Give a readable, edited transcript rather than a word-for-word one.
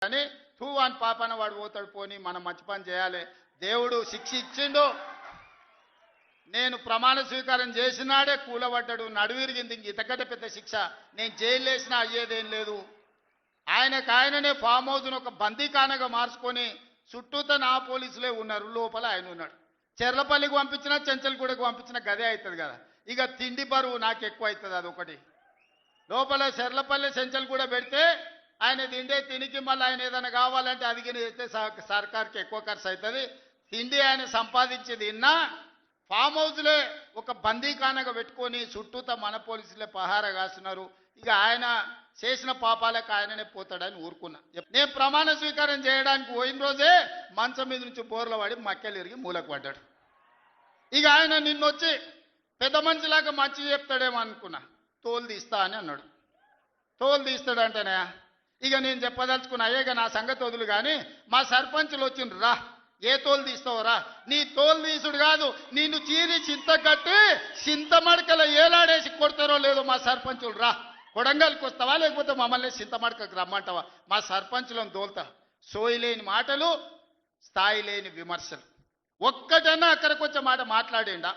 అని తూ అని పాపన వాడు పోతాడు. పోని మనం మంచి పని చేయాలి. దేవుడు శిక్ష ఇచ్చిండు. నేను ప్రమాణ స్వీకారం చేసినాడే కూలబడ్డాడు, నడువిరిగింది. ఇంక ఇంతకంటే పెద్ద శిక్ష నేను జైలు వేసినా అయ్యేదేం లేదు. ఆయననే ఫామ్ హౌస్ను ఒక బందీఖానగా మార్చుకొని చుట్టూతో నా పోలీసులే ఉన్నారు, లోపల ఆయన ఉన్నాడు. చెర్లపల్లికి పంపించినా చెంచల్గూడకు పంపించినా గదే అవుతుంది కదా. ఇక తిండి బరువు నాకు ఎక్కువ అవుతుంది. అదొకటి. లోపల చెర్లపల్లి చెంచల్గూడ పెడితే ఆయన తిండే తినికి మళ్ళీ ఆయన ఏదైనా కావాలంటే అది అయితే సర్కార్కి ఎక్కువ ఖర్చు అవుతుంది. తిండి ఆయన సంపాదించి తిన్నా ఫామ్ హౌస్లే ఒక బందీఖానగా పెట్టుకొని చుట్టూతో మన పోలీసులే పహారా కాస్తున్నారు. ఇక ఆయన చేసిన పాపాలకు ఆయననే పోతాడని ఊరుకున్నా. నేను ప్రమాణ స్వీకారం చేయడానికి పోయిన రోజే మంచం మీద నుంచి బోర్ల పడి మక్కెలు ఇరిగి మూలకు పడ్డాడు. ఇక ఆయన నిన్నొచ్చి పెద్ద మనిషిలాగా మంచి చెప్తాడేమో అనుకున్నా. తోలు తీస్తా అని అన్నాడు. తోలు తీస్తాడంటేనే ఇక నేను చెప్పదలుచుకున్నా, అయ్యేగా నా సంగతి వదులు కానీ మా సర్పంచులు వచ్చిండ్రు, రా ఏ తోలు తీస్తావురా, నీ తోలు తీసుడు కాదు నిన్ను చీరి చింత కట్టి చింతమడకల ఏలాడేసి కొడతారో లేదో మా సర్పంచులు, రా కొడంగల్కి వస్తావా లేకపోతే మమ్మల్ని చింతమడకకు రమ్మంటావా, మా సర్పంచులను తోలుతా. సోయి లేని మాటలు, స్థాయి లేని విమర్శలు. ఒక్కటన్నా అక్కడికి వచ్చే మాట మాట్లాడిండా?